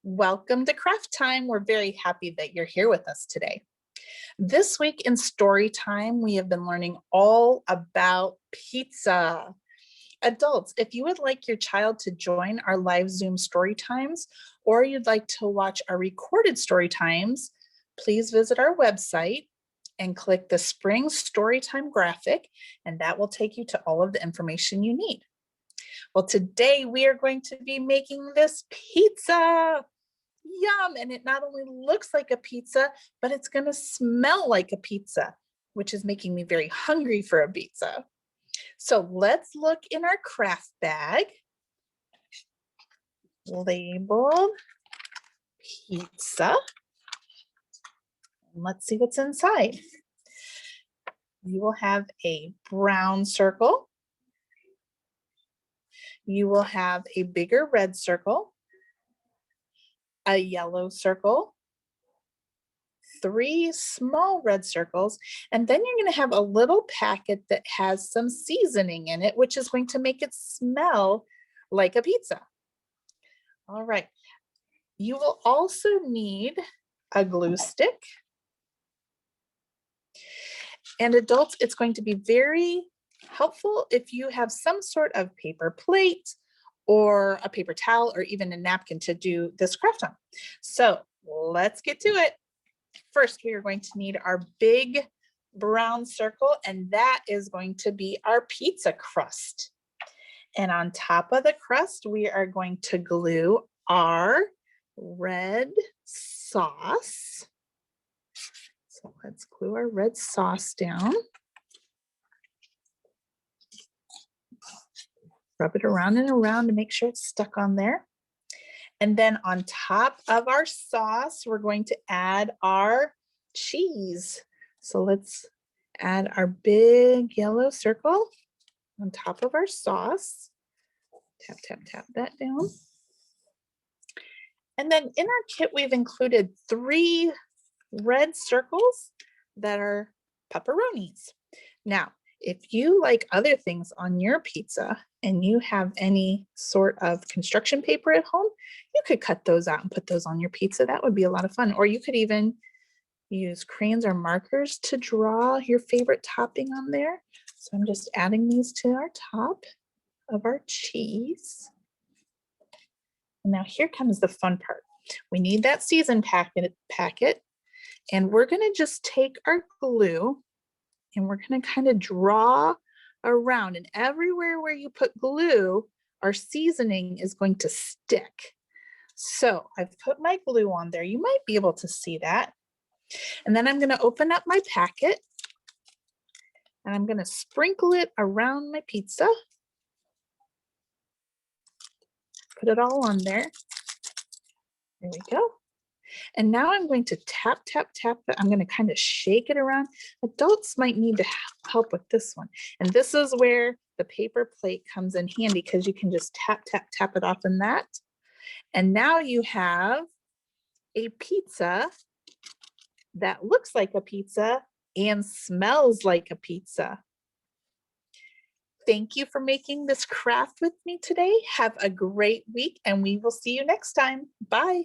Welcome to Craft Time. We're very happy that you're here with us today. This week in Story Time, we have been learning all about pizza. Adults, if you would like your child to join our live Zoom story times, or you'd like to watch our recorded story times, please visit our website and click the Spring Storytime graphic, and that will take you to all of the information you need. Well, today we are going to be making this pizza. Yum! And it not only looks like a pizza, but it's going to smell like a pizza, which is making me very hungry for a pizza. So let's look in our craft bag. Labeled pizza. And let's see what's inside. You will have a brown circle. You will have a bigger red circle, a yellow circle, 3 small red circles, and then you're going to have a little packet that has some seasoning in it, which is going to make it smell like a pizza. All right. You will also need a glue stick. And adults, it's going to be very helpful if you have some sort of paper plate or a paper towel or even a napkin to do this craft on. So let's get to it. First, we are going to need our big brown circle, and that is going to be our pizza crust. And on top of the crust, we are going to glue our red sauce. So let's glue our red sauce down. Rub it around and around to make sure it's stuck on there. And then on top of our sauce, we're going to add our cheese. So let's add our big yellow circle on top of our sauce. Tap, tap, tap that down. And then in our kit, we've included 3 red circles that are pepperonis. Now, if you like other things on your pizza and you have any sort of construction paper at home, you could cut those out and put those on your pizza. That would be a lot of fun. Or you could even use crayons or markers to draw your favorite topping on there. So I'm just adding these to our top of our cheese. And now here comes the fun part. We need that season packet, and we're going to just take our glue and we're going to kind of draw around, and everywhere where you put glue, our seasoning is going to stick. So I've put my glue on there. You might be able to see that. And then I'm going to open up my packet and I'm going to sprinkle it around my pizza. Put it all on there. There we go. And now I'm going to tap, tap, tap it. I'm going to kind of shake it around. Adults might need to help with this one. And this is where the paper plate comes in handy, because you can just tap, tap, tap it off in that. And now you have a pizza that looks like a pizza and smells like a pizza. Thank you for making this craft with me today. Have a great week, and we will see you next time. Bye.